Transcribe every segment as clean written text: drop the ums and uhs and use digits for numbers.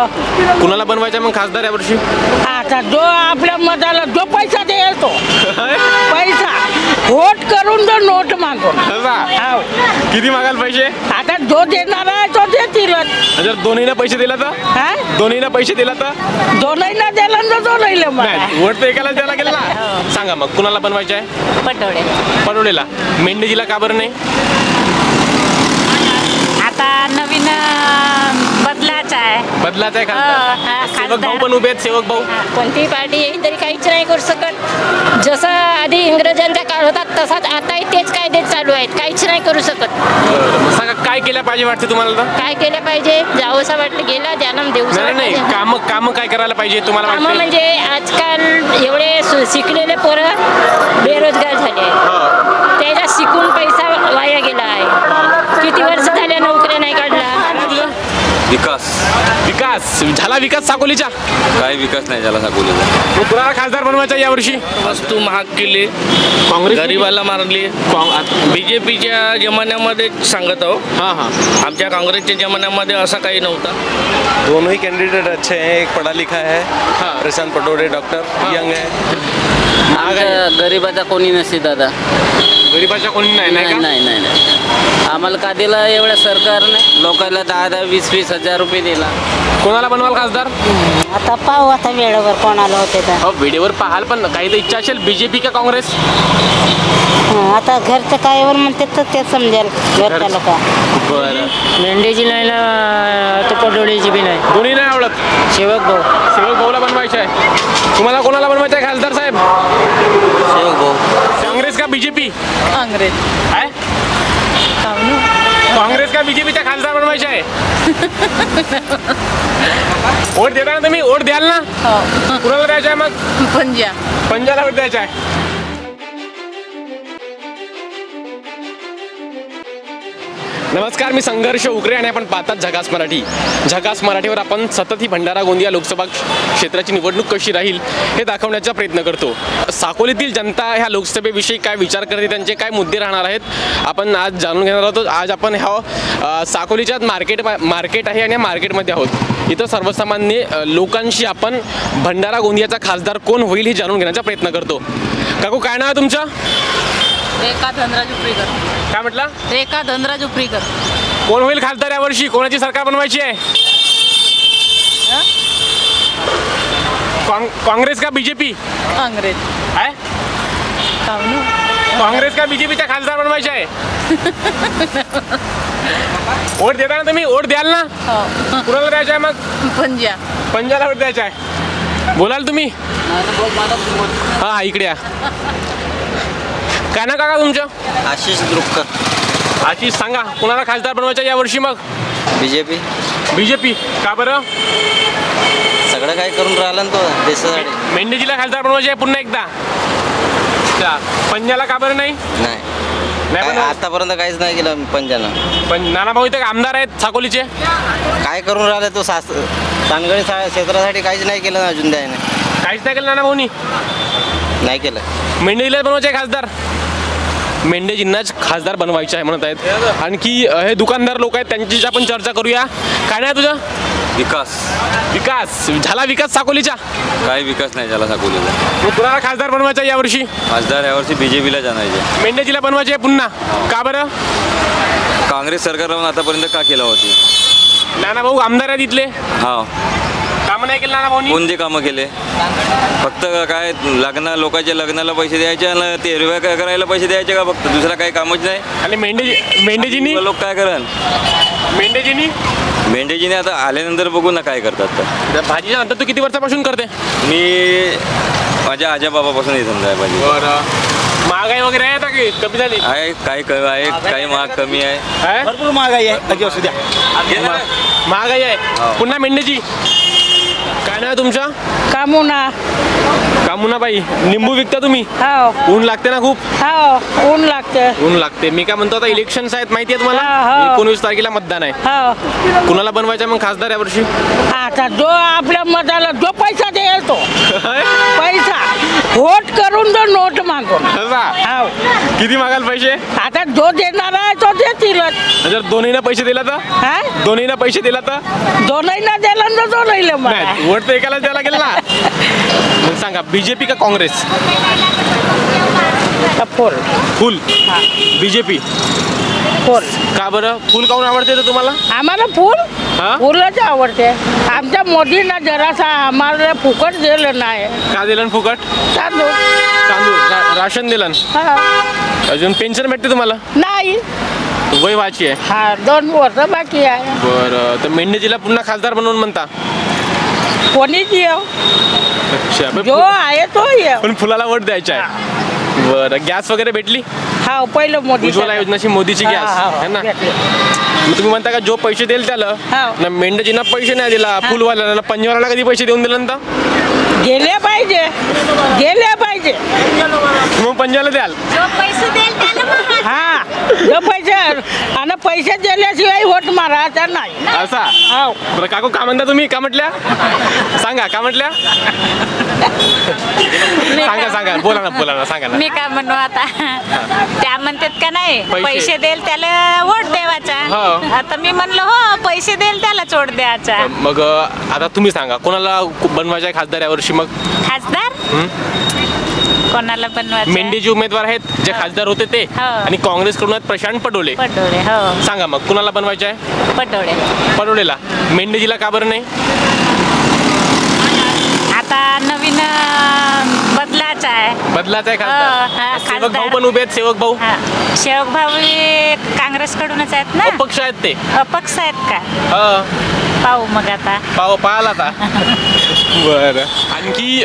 हो. कुणाला बनवायचं मग खासदार यावर्षी? आता जो आपल्या मताला जो पैसा देईल तो पैसा वोट करून जो नोट मागून हो. किती मागाल पैसे? आता जो देणार आहे तो देतीलच. जर दोन्हीला पैसे दिला तर? हा? दोन्हीला पैसे दिला तर? दोनहीला दिला ना दोनहीला नाही, वोट तर एकालाच द्यायला गेला ना. सांगा मग कुणाला बनवायचं आहे? पटोळे. पडोळेला. मेंढेजीला का बरं नाही? आता नवीन बदलाचा आहे. बदलाचं आहे हा, खासदार. सेवक भाऊ खासदार. पण उभे आहेत, सेवक भाऊ. कोणतीही पार्टी येईल तरी काहीच नाही करू शकत. जसं आधी इंग्रजांचा काळ होता तसाच आताही तेच कायदे चालू आहेत. काहीच नाही करू शकत. बरं, मग सांगा काय केलं पाहिजे वाटते तुम्हाला तर? काय केलं पाहिजे? जावंसं वाटलं गेला ध्यानम देऊसा नाही नाही, वाटलं. कामं काय करायला पाहिजे तुम्हाला कामं वाटते? म्हणजे आजकाल एवढे शिकलेले पोरं बेरोजगार झाले आहेत. त्याचा शिकून पैसा वाया गेला आहे. किती वर्ष झाल्या नोकऱ्या नाही काढला. विकास विकास झाला. विकास साकोलीचा काय विकास नाही झाला साकोलीचा. मग कुणाला खासदार बनवायचा यावर्षी? वस्तू महाग केली, काँग्रेस गरीबाला मारली. बीजेपीच्या जमान्यामध्ये सांगत आहो, हां हां. आमच्या काँग्रेसच्या जमान्यामध्ये असं काही नव्हतं. दोनों ही कैंडिडेट अच्छे हैं. एक पढ़ा लिखा है, हाँ। प्रशांत पटोले डॉक्टर, यंग है. आमच्या गरीबाचा कोणी नसते दादा. गरीबाच्या कोणी नाही नाही का? नाही नाही नाही. आम्हाला का दिला एवढ्या सरकारने? लोकांना 10-10, 20-20 हजार रुपये दिला. कोणाला बनवाल खासदार? आता पाहू आता वेळेवर कोणाला होते तर. हो, व्हिडिओवर पाहाल पण काही तर इच्छा असेल. बीजेपी का काँग्रेस? आता घरचं कायवर म्हणते तर ते समजेल घरच्या लोक. बरं. मेंढीची नाही ना तो पडोळीची बी नाही. कोणी नाही आवडत. सेवक भाऊ. सेवक भाऊला बनवायचं आहे. तुम्हाला कोणाला बनवायचं आहे खासदार साहेब? काँग्रेस का बीजेपी? काँग्रेस. काय? काँग्रेस का बीजेपीचा खासदार बनवायचे आहे? वोट देता ना तुम्ही? वोट द्याल ना? कुणाला द्यायचं आहे मग? पंजाला वोट द्यायचा आहे. नमस्कार, मी संघर्ष उकरे आणि आपण पाहतात झकास मराठी. झकास मराठीवर आपण सतत ही भंडारा गोंदिया लोकसभा क्षेत्राची निवडणूक कशी राहील हे दाखवण्याचा प्रयत्न करतो. साकोलीतील जनता ह्या लोकसभेविषयी काय विचार करते, त्यांचे काय मुद्दे राहणार आहेत आपण आज जाणून घेणार आहोत. आज आपण ह्या साकोलीच्या मार्केट आहे आणि या मार्केटमध्ये आहोत. इथं सर्वसामान्य लोकांशी आपण भंडारा गोंदियाचा खासदार कोण होईल हे जाणून घेण्याचा प्रयत्न करतो. काकू, काय नाव आहे तुमचं? रेखा धनराज उपरीकर. काय म्हटलं? रेखा धनराज उपरीकर. कोण होईल खासदार यावर्षी? कोणाची सरकार बनवायची आहे? काँग्रेस का बीजेपी? काँग्रेस. आहे काँग्रेस का बीजेपीचा खासदार बनवायचे आहे? वोट देता ना तुम्ही? वोट द्याल ना? कुणाला द्यायचं आहे मग? पंजाला वोट द्यायचा आहे. बोलाल तुम्ही? हा, इकडे या. काय ना काका तुमचं? आशिष द्रुपकर. आशिष, सांगा कुणाला खासदार बनवायचं आहे यावर्षी मग? बीजेपी. बीजेपी का बरं? सगळं काय करून राहिला ना तो देशासाठी. मेंढेजीला खासदार बनवायचे आहे पुन्हा एकदा. अच्छा, पंजाला का बरं नाही? नाही नाही काय बनवत? आतापर्यंत काहीच नाही केलं पंजानं. पण नाना भाऊ इथे आमदार आहेत साकोलीचे. काय करून राहिला तो तानगडी क्षेत्रासाठी काहीच नाही केलं ना अजून त्याने. काहीच नाही केलं नाना भाऊनी. नाही केलं. मेंढेजीला बनवायचे आहे खासदार. मेंढेजींनाच खासदार बनवायचे आहे म्हणत आहेत. आणखी हे दुकानदार लोक आहेत त्यांची आपण चर्चा करूया. काय नाही तुझं? विकास विकास झाला. विकास साकोलीचा काय विकास नाही झाला साकोलीचा. मग कुणाला खासदार बनवायचा आहे यावर्षी? खासदार यावर्षी बीजेपीला जाणायचे. मेंढेजीला बनवायचे आहे पुन्हा का बरं? काँग्रेस सरकार राहून आतापर्यंत का केला होती? नाना भाऊ आमदार आहेत इथले. हा, कामं नाही केलं नाना भाऊनी. कोणते कामं केले? फक्त काय लोकांच्या लग्नाला पैसे द्यायचे आणि ते हिरव्या करायला पैसे द्यायचे का? फक्त दुसरा काही कामच नाही. आणि मेंढेजींनी लोक काय कराल? मेंढेजीने आता आल्यानंतर बघू ना काय करतात. तर भाजीच्या नंतर तू किती वर्षापासून करते? मी माझ्या आजोबापासून येत आहे भाजी. बरं. महागाई वगैरे आहे आता की कमी झाली? आहे आहे, काही महाग कमी आहे. भरपूर महागाई आहे. कधी असू द्या. महागाई आहे. पुन्हा मेंढेजी. काय नाव आहे तुमचं? कामुना. कामुनाबाई. निंबू विकता तुम्ही? हो ऊन लागते ना खूप? हो. ऊन लागतं. ऊन लागते. मी काय म्हणतो, आता इलेक्शन्स आहेत माहिती आहे तुम्हाला? हा. 19 तारखेला मतदान आहे. हो. कुणाला बनवायचं मग खासदार यावर्षी? आता जो आपल्या मताला जो पैसा देईल तो पैसा वोट करून जो नोट मागून असा हो. किती मागाल पैसे? आता जो देणार आहे तो देतीलच. जर दोन्हीनं पैसे दिला तर? हा दोन्हीनं पैसे दिला तर? दोनही दिलं तर दोनही मला नाही, वोट तर एकालाच द्यायला लागेल ना. मग सांगा, बीजेपी का काँग्रेस? फुल फुल बीजेपी. फुल का बरं? फुल काऊन आवडते तर तुम्हाला? आम्हाला फुल हा? फुलच आवडते. आमच्या मोदींना जरासा आम्हाला फुकट दिलं नाही. का दिलं फुकट? तांदूळ राशन दिलं. हा. अजून पेन्शन भेटते तुम्हाला? नाही. वय वाची आहे. हा 2 वर्ष बाकी आहे. बरं, तर मेंढेजीला पुन्हा खासदार बनवून म्हणता? कोणीच येऊ अच्छा, जो आहे तो येऊ. पण फुलाला वोट द्यायचा आहे. बरं, गॅस वगैरे भेटली? हा पहिलं मोदी उज्ज्वला योजनाची मोदीची गॅस आहे ना. मग तुम्ही म्हणता का जो पैसे देईल त्याला? हो. ना मेंढजींना पैसे नाही दिला, फुलवाल्याला पंजवाला कधी पैसे देऊन दिलं ना? गेले पाहिजे मग पंजाला द्याल? हा जो पैसे आणि पैसे दिल्याशिवाय वोट मारायचा नाही. असा? हो. बरं काकू, का म्हणता तुम्ही? का म्हटल्या? सांगा, का म्हटल्या? सांगा, बोला ना, सांगा ना. मी काय म्हणू आता त्या म्हणतात का नाही पैसे. पैसे देईल त्याला वोट द्यावाचा. हो. आता मी म्हणलं हो पैसे देईल त्यालाच वोट द्यायचा. मग आता तुम्ही सांगा, कोणाला बनवायचं आहे खासदार यावर्षी? मग खासदार कोणाला बनवायचं? मेंढीचे उमेदवार आहेत जे खासदार होते ते, हो. आणि काँग्रेसकडून आहेत प्रशांत पटोले. पटोळे. हो सांगा मग कुणाला बनवायचं आहे? पटोळे. पटोलेला. मेंढीजीला का बरं नाही? आता नवीन बदलाचा आहे. बदलाचा आहे हा, खासदार. सेवक भाऊ खासदार. पण उभे आहेत. सेवक भाऊ हा. शेवक भाऊ हे काँग्रेसकडूनच आहेत ना. अपक्ष आहेत ते. अपक्ष आहेत का? हा. पाहू मग आता. पाहाल आता. बरं, आणखी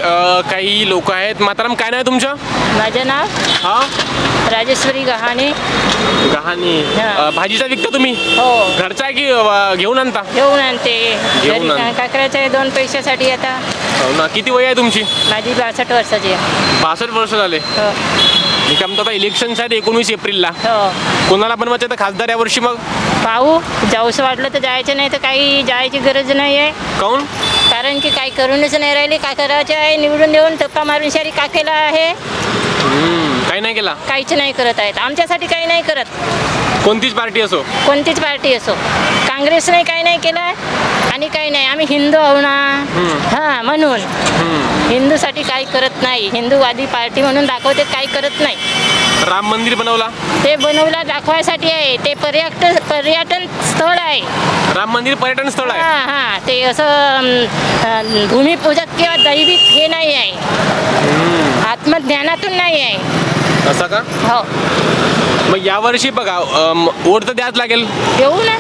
काही लोक आहेत. माताराम, काय नाही तुमचं? माझं नाव हा, राजेश्वरी गहाणे. गहाणी. हा. भाजीचा विकता तुम्ही? हो घरचा आहे की घेऊन आणता? घेऊन आणते. घेऊन घरी आण. काय करायचं आहे 2 पैशासाठी आता. हो ना. किती वय आहे तुमची? माझी 62 वर्षाची आहे. 62 वर्ष झाले. हो मी काय म्हणतो, आता इलेक्शन्स आहेत 19 एप्रिलला. हो कोणाला बनवायचं तर खासदार यावर्षी? मग पाहू जाऊसं वाटलं तर जायचं, नाही तर काही जायची गरज नाही आहे. काऊन? कारण की काही करूनच नाही राहिली. काय करायचं आहे? निवडून देऊन टप्पा मारून शारी का केला आहे? काही नाही केला. काहीच नाही करत आहेत. आमच्यासाठी काही नाही करत. कोणतीच पार्टी असो. कोणतीच पार्टी असो. काँग्रेसने काही नाही केलं आणि काही नाही. आम्ही हिंदू आहो ना. हां म्हणून हिंदूसाठी काही करत नाही. हिंदूवादी पार्टी म्हणून दाखवते, काही करत नाही. राम मंदिर बनवला. ते बनवला दाखवायसाठी आहे. ते पर्यटन स्थळ आहे. राम मंदिर पर्यटन स्थळ आहे. हां हां ते असं भूमिपूजक किंवा दैविक हे नाही आहे. आत्मज्ञानातून नाही आहे. असं का? हो मग यावर्षी बघा, वोट तर द्याच लागेल. येऊ ना.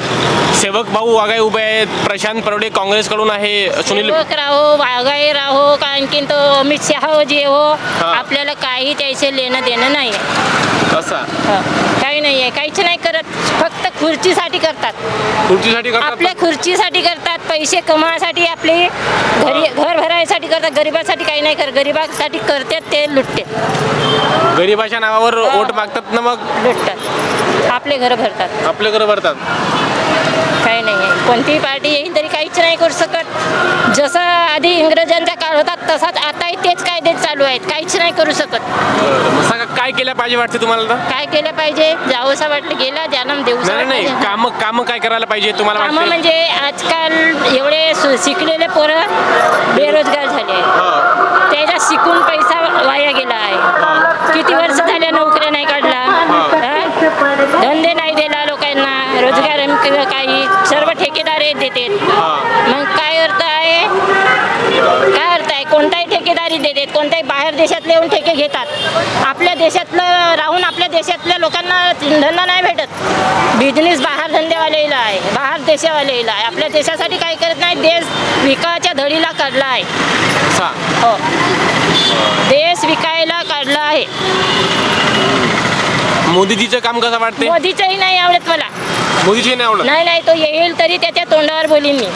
सेवक भाऊ वागाय उभे आहेत. प्रशांत परोडे काँग्रेसकडून आहे. सुनील राहो वागाई राहो का आणखीन तो अमित शहा जे हो, हा. आपल्याला काही त्याचे लेणं देणं नाही आहे. असा काही नाही आहे. काहीच नाही करत. फक्त खुर्चीसाठी करतात. खुर्चीसाठी करतात. आपल्या खुर्चीसाठी करतात. पैसे कमवायसाठी, आपले घर भरायसाठी करतात. गरिबासाठी काही नाही करत. गरिबासाठी करतात ते लुटते. गरिबाच्या नावावर वोट मागतात ना, मग लुटतात. आपले घर भरतात. आपले घर भरतात. काही नाही आहे. कोणतीही पार्टी येईल तरी काहीच नाही करू शकत. जसं आधी इंग्रजांचा काळ होता तसाच आताही तेच कायदे चालू आहेत. काहीच नाही करू शकत. मग सांगा, काय केलं पाहिजे वाटते तुम्हाला? तर काय केलं पाहिजे? जावंसं वाटलं गेला जन्म देऊ. नाही, काम काय करायला पाहिजे तुम्हाला कामं वाटते? म्हणजे आजकाल एवढे शिकलेले पोरं बेरोजगार झाले आहेत. त्याचा शिकून पैसा वाया गेला आहे. किती वर्ष झाले नोकऱ्या नाही काढला. धंदे नाही दिला लोकांना. रोजगार किंवा काही सर्व ठेकेदार देते. मग काय अर्थ आहे? कोणताही ठेकेदारी देते. कोणत्याही बाहेर देशातले येऊन ठेके घेतात. आपल्या देशातलं राहून आपल्या देशातल्या लोकांना धंदा नाही भेटत. बिझनेस बाहेर धंदेवालेला आहे. बाहेर देशावालेला आहे. आपल्या देशासाठी काही करत नाही. देश विकायच्या धडीला काढला आहे. हो देश विकायला काढला आहे. मोदीजीचं काम कसं वाटते? मोदीचंही नाही आवडत मला. मोदीजी नाही आवडत? नाही तो येईल तरी त्याच्या तोंडावर बोलीन मी.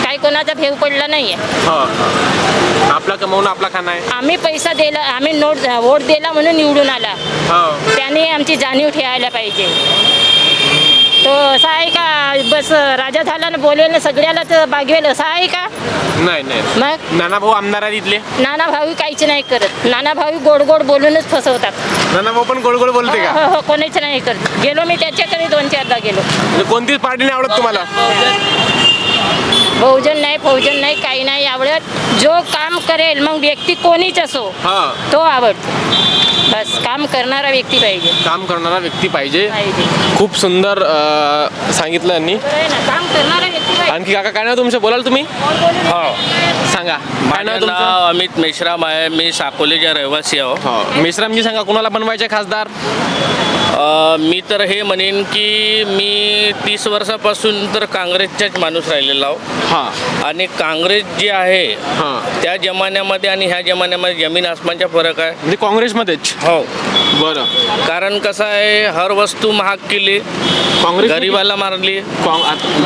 काही कोणाचा भेव पडला नाहीये. आपला कमावून आपला खाना आहे. आम्ही पैसा दिला, आम्ही वोट दिला म्हणून निवडून आला. त्याने आमची जाणीव ठेवायला पाहिजे. तो असा आहे का बस राजा झाला ना बोलेल ना सगळ्याला तर बागवेल असं आहे का? नाही नाही मग नाना भाऊ आमदार आहेत इथले. नाना भाऊ काहीच नाही करत. नाना भाऊ गोड गोड बोलूनच फसवतात. नाना भाऊ पण गोड गोड बोलते का? हो हो कोणीच नाही करत. गेलो मी त्याच्याकडे 2-4दा गेलो. म्हणजे कोणतीच पार्टी नाही आवडत तुम्हाला? बहुजन नाही फौजन नाही काही नाही आवडत. जो काम करेल मग व्यक्ती कोणीच असो हा तो आवडतो. बस काम करणारा व्यक्ती पाहिजे. काम करणारा व्यक्ती पाहिजे. पाहिजे खूप सुंदर सांगितलं यांनी. बरं आहे ना, काम करणारा व्यक्ती पाहिजे. आणखी काका काय नाव तुमचं बोलाल तुम्ही? हो सांगा काय नाव माझं तुमचं? नाव अमित मेश्राम आहे. मी साकोलीचा रहिवासी आहो. हो मेश्रामजी सांगा कुणाला बनवायचे खासदार? मी तर हे म्हणेन की मी 30 वर्षापासून तर काँग्रेसचाच माणूस राहिलेला आहो. हां आणि काँग्रेस जे आहे हां त्या जमान्यामध्ये आणि ह्या जमान्यामध्ये जमीन आसमानचा फरक आहे. म्हणजे काँग्रेसमध्येच. हो बरं कारण कसं आहे हर वस्तू महाग केली, काँग्रेस गरिबाला मारली.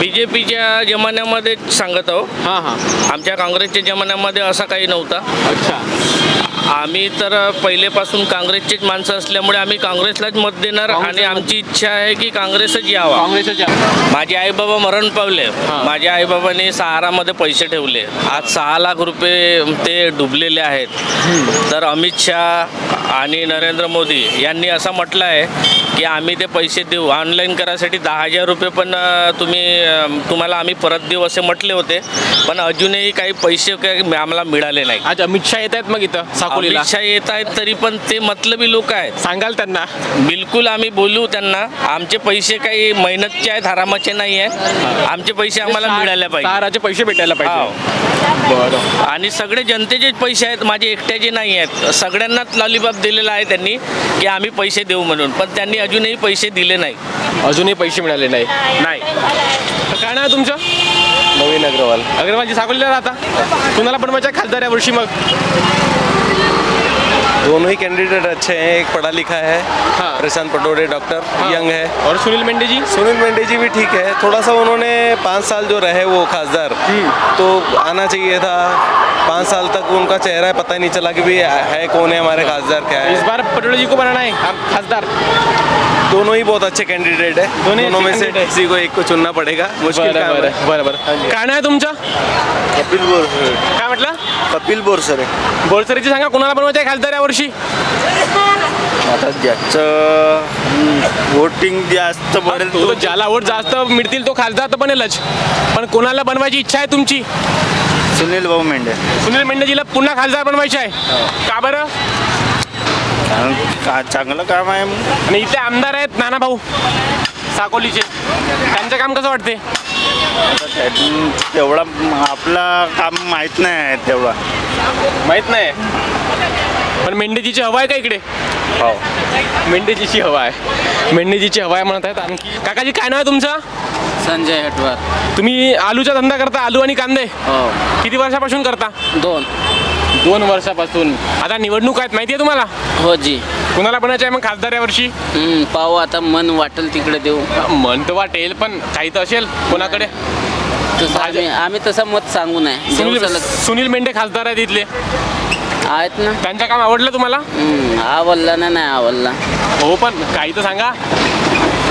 BJPच्या जमान्यामध्ये सांगत आहो. हां हां आमच्या काँग्रेसच्या जमान्यामध्ये असा काही नव्हता. अच्छा आम्ही तर पहिलेपासून काँग्रेसचीच माणसं असल्यामुळे आम्ही काँग्रेसलाच मत देणार आणि आमची इच्छा आहे की काँग्रेसच यावा. काँग्रेसच्या. माझे आईबाबा मरण पावले. माझ्या आईबाबांनी सहारामध्ये पैसे ठेवले. आज 6 लाख रुपये ते डुबलेले आहेत. तर अमित शहा आणि नरेंद्र मोदी यांनी असं म्हटलं आहे की आम्ही ते पैसे देऊ. ऑनलाईन करायसाठी 10,000 रुपये पण तुम्हाला आम्ही परत देऊ असे म्हटले होते. पण अजूनही काही पैसे काही आम्हाला मिळाले नाही. आज अमित शहा येत आहेत मग इथं साकोलीला. अमित शहा येत आहेत तरी पण ते मतलबी लोक आहेत. सांगाल त्यांना? बिलकुल आम्ही बोलू त्यांना. आमचे पैसे काही मेहनतचे आहेत, हरामाचे नाही आहे. आमचे पैसे आम्हाला मिळाले पाहिजे. सहाराचे पैसे भेटायला पाहिजे. बरं आणि सगळे जनतेचेच पैसे आहेत, माझे एकट्याचे नाही आहेत. सगळ्यांनाच लॉलीपॉप दिलेला आहे त्यांनी की आम्ही पैसे देऊ म्हणून. पण त्यांनी अजूनही पैसे दिले नाही. अजूनही पैसे मिळाले नाही. नाही काय नाव आहे तुमचं? नवीन अग्रवाल. अग्रवालजी साकोलीला राहता. कुणाला बनवायचं खासदार या वर्षी मग? दोनों ही कैंडिडेट अच्छे हैं. एक पढ़ा लिखा है, हाँ. प्रशांत पटोले डॉक्टर, यंग है. और सुनील मेंढे जी? सुनील मेंढे जी भी ठीक है. थोड़ा सा उन्होंने 5 साल जो रहे वो खासदार तो आना चाहिए था. 5 साल तक उनका चेहरा पता नहीं चला कि भाई है कौन है हमारे खासदार क्या इस है. बार पटोले जी को बनाना है खासदार. दोनों ही बहुत अच्छे कैंडिडेट है. दोनों ही दोनों में अच्छे से candidate किसी को एक को चुनना पड़ेगा. मुश्किल काम है. बरं बरं. काय नाव आहे तुमचं? कपिल बोरसरे. काय म्हटलं? कपिल बोरसरे. बोलसरीची सांगा कुणाला बनवायचं आहे खासदार या वर्षी? आता ज्याचं वोटिंग जास्त तो तर ज्याला वोट जास्त मिळतील तो खासदार तर बनेलच. पण कोणाला बनवायची इच्छा आहे तुमची? सुनील भाऊ मेंढे. सुनील मेंढेजीला पुन्हा खासदार बनवायचे आहे. का बरं? चांगलं काम आहे. आणि इथे आमदार आहेत नाना भाऊ साकोलीचे. त्यांचं काम कसं वाटते? तेवढा आपला काम माहित नाही आहे तेवढा. माहित नाही. पण मेंढेजीची हवा आहे का इकडे? हो. मेंढेजीची हवा आहे. मेंढेजीची हवा आहे म्हणत आहेत. आणखी काकाजी काय नाव आहे तुमचं? संजय हटवार. तुम्ही आलूचा धंदा करता, आलू आणि कांदे. हो किती वर्षापासून करता? 2 वर्षापासून. आता निवडणूक आहेत माहिती आहे तुम्हाला? हो जी. कुणाला बनायचं आहे मग खासदार या वर्षी? पाहू आता मन वाटेल तिकडे देऊ. मन तर वाटेल पण काही तर असेल कोणाकडे. तसं आम्ही तसं मत सांगू नये. सुनील मेंढे खासदार आहेत इथले. आहेत ना. त्यांचं काम आवडलं तुम्हाला? आवडला ना नाही आवडला. हो पण काही तर सांगा.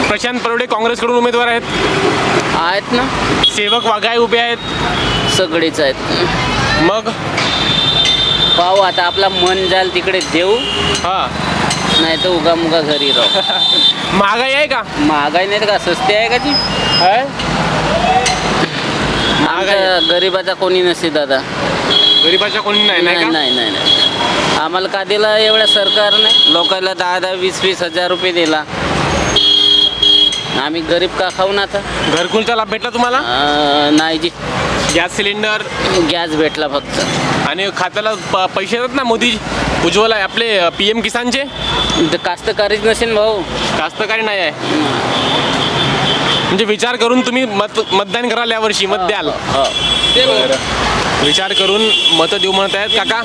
प्रशांत परोडे काँग्रेसकडून उमेदवार आहेत ना. सेवक वाघाय उभे आहेत. सगळेच आहेत. मग पाहू आता आपला मन जाल तिकडे देऊ. हा नाही तर उगा मुगा घरी राहू. महागाई आहे का? महागाई नाही का स्वस्ती आहे का ती? आहे? आमच्या गरिबाचा कोणी नसते दादा. गरीबाच्या कोणी नाही नाही का? नाही नाही नाही. आम्हाला का दिला एवढ्या सरकारने? लोकांना 10-10, 20-20 हजार रुपये दिला. आम्ही गरीब का खाऊ ना आता? घरकुलचा लाभ भेटला तुम्हाला? नाही जी. गॅस सिलेंडर गॅस भेटला फक्त. आणि खात्याला पैसे येतात ना मोदी उज्ज्वला आपले PM किसानचे. कास्तकारीच नसेल भाऊ. कास्तकारी नाही आहे. म्हणजे विचार करून तुम्ही मतदान कराल यावर्षी, मत द्याल. विचार करून मत देऊ म्हणत आहेत काका.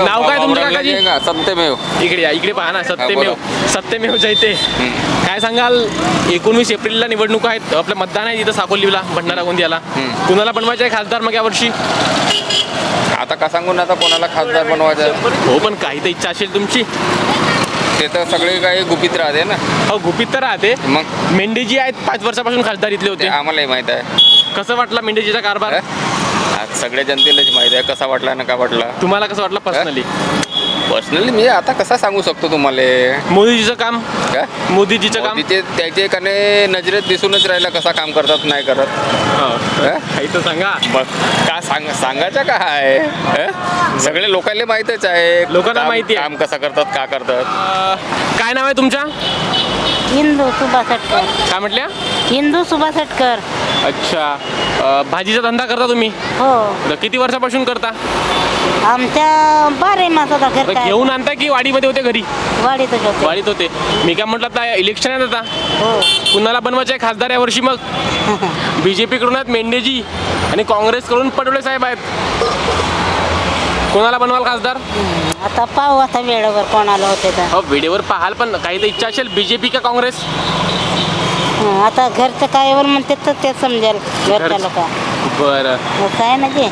नाव काय तुमचं काकाजी? सत्यमेव. इकडे या, इकडे पहा ना. सत्यमेव जयते. काय सांगाल? 19 एप्रिलला निवडणूक आहेत. आपलं मतदान आहे इथं साकोलीला, भंडारा गोंदियाला. कुणाला बनवायचं आहे खासदार मग यावर्षी? आता का सांगून आता कोणाला खासदार बनवायचं? हो पण काही तर इच्छा असेल तुमची. ते तर सगळे काही गुपित राहते ना. हो गुपित तर राहते. मग मेंढेजी आहेत 5 वर्षापासून खासदार इथले ते होते. आम्हालाही माहीत आहे. कसं वाटला मेंढेजीचा कारभार? आज सगळ्या जनतेलाच माहीत आहे कसा वाटला ना का वाटला. तुम्हाला कसं वाटलं पर्सनली? पर्सनली मी आता कसा सांगू शकतो तुम्हाला. मोदीजीचं काम, काय मोदीजीचं काम मोदीचे त्याचे कने नजरेत दिसूनच राहिलं कसा काम करतात नाही करत. काही तर सांगा. मग का सांगायचं काय आहे? सगळे लोकांना माहीतच आहे. लोकांना माहिती आहे. काम कसं करतात का करतात. काय नाव आहे तुमच्या? हिंदू सुभाष अटकर. काय म्हटल्या? हिंदू सुभाष अटकर. अच्छा. भाजीचा धंदा करता तुम्ही? हो, किती वर्षापासून करता? आमच्या 12 मासाचा घर काय घेऊन आणता की वाडीमध्ये होते घरी? वाढीतच होते. वाडीत होते. मी काय म्हटलं आता इलेक्शन आहे आता, हो. कुणाला बनवायचं आहे खासदार या वर्षी? मग बीजेपी कडून आहेत मेंढेजी आणि काँग्रेसकडून पडोळे साहेब आहेत. कोणाला बनवाल खासदार? आता पाहू आता वेळेवर कोणाला होते तर. हो वेळेवर पाहाल, पण काही तर इच्छा असेल बीजेपी का काँग्रेस? आता घरचं काय म्हणते तर ते समजेल घरच्या लोक. बरं. असं आहे ना जे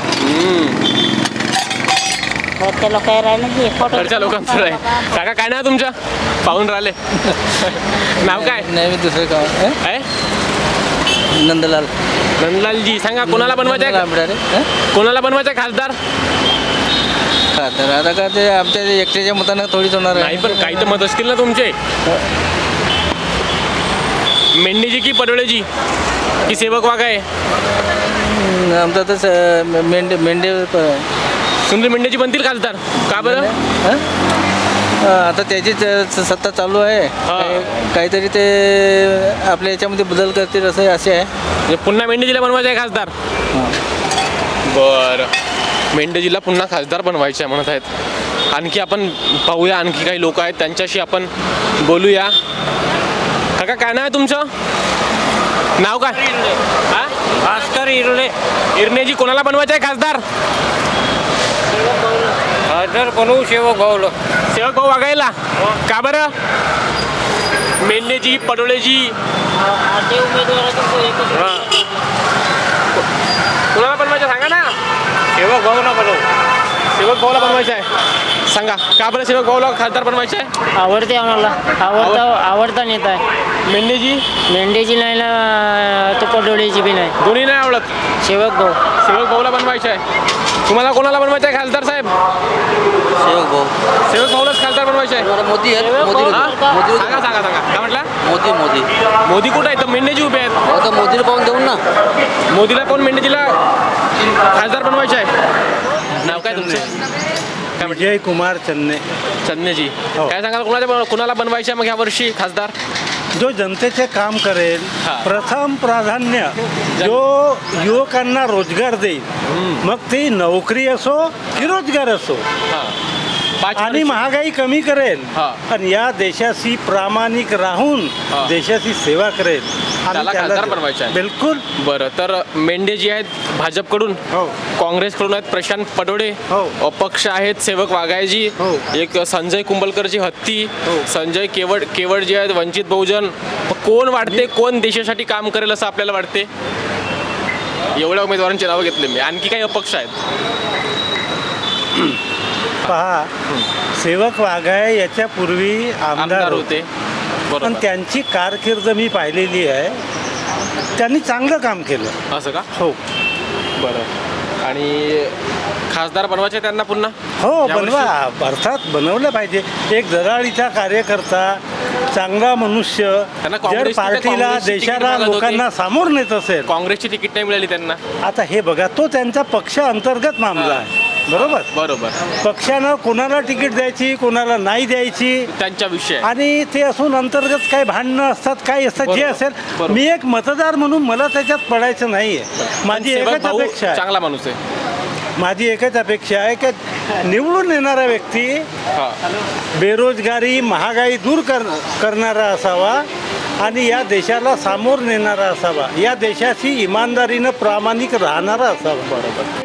घरच्या लोक राहिले जे फोटो घरच्या लोकांचं आहे. काका काय नाव तुमच्या? पाहून राहिले. नाव काय? नाही दुसरं काय आहे? नंदलाल नंदलालजी. सांगा कोणाला बनवायचं आहे? कोणाला बनवायचं आहे खासदार? खासदार आता का ते आमच्या एकट्याच्या मतानं थोडीच होणार नाही पण काही तर मत असतील ना तुमचे. मेंढेजी की पडोळेजी की सेवक वाघ आहे? आमचा तर मेंढे सुंदर मेंढेजी बनतील खासदार. का बरं? आता त्याची सत्ता चालू आहे. काहीतरी ते आपल्या याच्यामध्ये बदल करतील असं असे आहे. म्हणजे पुन्हा मेंढेजीला बनवायचं आहे खासदार? बरं. मेंढेजीला पुन्हा खासदार बनवायचे आहे म्हणत आहेत. आणखी आपण पाहूया, आणखी काही लोक आहेत त्यांच्याशी आपण बोलूया. काका काय नाव आहे तुमचं? नाव काय? हा? भास्कर इरले. इरनेजी. कोणाला बनवायचं आहे खासदार? खासदार बनवू सेवक भाऊला. सेवक भाऊ वागायला. का बरं? मेंढेजी पडोळेजी कोणाला बनवायचं सांगा ना. सेवक भाऊला बनवू. सेवक भाऊला बनवायचं आहे. सांगा का बरं सेवक भाऊला खासदार बनवायचं आहे? आवडते आम्हाला. आवडता नेता आहे. मेंढेजी? मेंढेची नाही ना, तो पडोळीची बी नाही. दोन्ही नाही आवडत. सेवक भाऊ. सेवक भाऊला बनवायचं आहे. तुम्हाला कोणाला बनवायचं आहे खासदार साहेब? सेवक भाऊ सेवक भाऊलाच खासदार बनवायचं आहे. मोदी हा? सांगा सांगा सांगा. काय म्हटलं? मोदी मोदी कुठं आहे? तर मेंढेजी उभे आहेत. आता मोदीला पाहून देऊ ना. मोदीला कोण मेंढेजीला खासदार बनवायचे आहे? नाव काय तुमचं? काय म्हटलं? विजय कुमार चन्ने. चन्नेजी. हो. काय सांगाल कुणाला बनवायचे मग ह्या वर्षी खासदार? जो जनतेचे काम करेल, हा. प्रथम प्राधान्य जो युवकांना रोजगार देईल, मग ती नोकरी असो की रोजगार असो, हां. 5 आणि महागाई कमी करेल हा. आणि या देशाशी प्रामाणिक राहून हा. देशाची सेवा करेल. आम्ही त्याला त्याला खासदार देऊ. बनवायचे आहे. बिलकुल. बरं. तर मेंढेजी आहेत भाजपकडून, हो. काँग्रेसकडून आहेत प्रशांत पडोळे, हो. अपक्ष आहेत सेवक वाघायजी, हो. एक संजय कुंभलकरची हत्ती, हो. संजय केवड जे आहेत वंचित बहुजन. कोण वाटते, कोण देशासाठी काम करेल असं आपल्याला वाटते? एवढ्या उमेदवारांची नावं घेतली मी. आणखी काही अपक्ष आहेत? पहा, सेवक वाघाय याच्यापूर्वी आमदार होते, होते. पण बरोबर. त्यांची कारकीर्द मी पाहिलेली आहे. त्यांनी चांगलं काम केलं. असं का? हो बरं. आणि खासदार बनवायचे त्यांना पुन्हा? हो, यावर्षी? बनवा. अर्थात बनवलं पाहिजे. एक दराळीचा कार्यकर्ता, चांगला मनुष्य, त्यांना जर काँग्रेसची- पार्टीला, काँग्रेसची तिकीट देशाला, मागत होते. लोकांना सामोर नेत असेल. काँग्रेसची तिकीट नाही मिळाली त्यांना. आता हे बघा, तो त्यांचा पक्ष अंतर्गत मामला आहे. बरोबर. बरोबर. पक्षानं कोणाला तिकीट द्यायची, कोणाला नाही द्यायची, त्यांच्या विषय. आणि ते असून अंतर्गत काही भांडणं असतात, काय असतात, जे बरोबर. असेल. बरोबर. मी एक मतदार म्हणून मला त्याच्यात पडायचं नाहीये. माझी सेवक एकच भाऊ अपेक्षा आहे, चांगला माणूस आहे. माझी एकच अपेक्षा आहे की निवडून येणारा व्यक्ती हा. बेरोजगारी, महागाई दूर करणारा असावा आणि या देशाला सामोर नेणारा असावा. या देशाशी इमानदारीनं प्रामाणिक राहणारा असावा. बरोबर.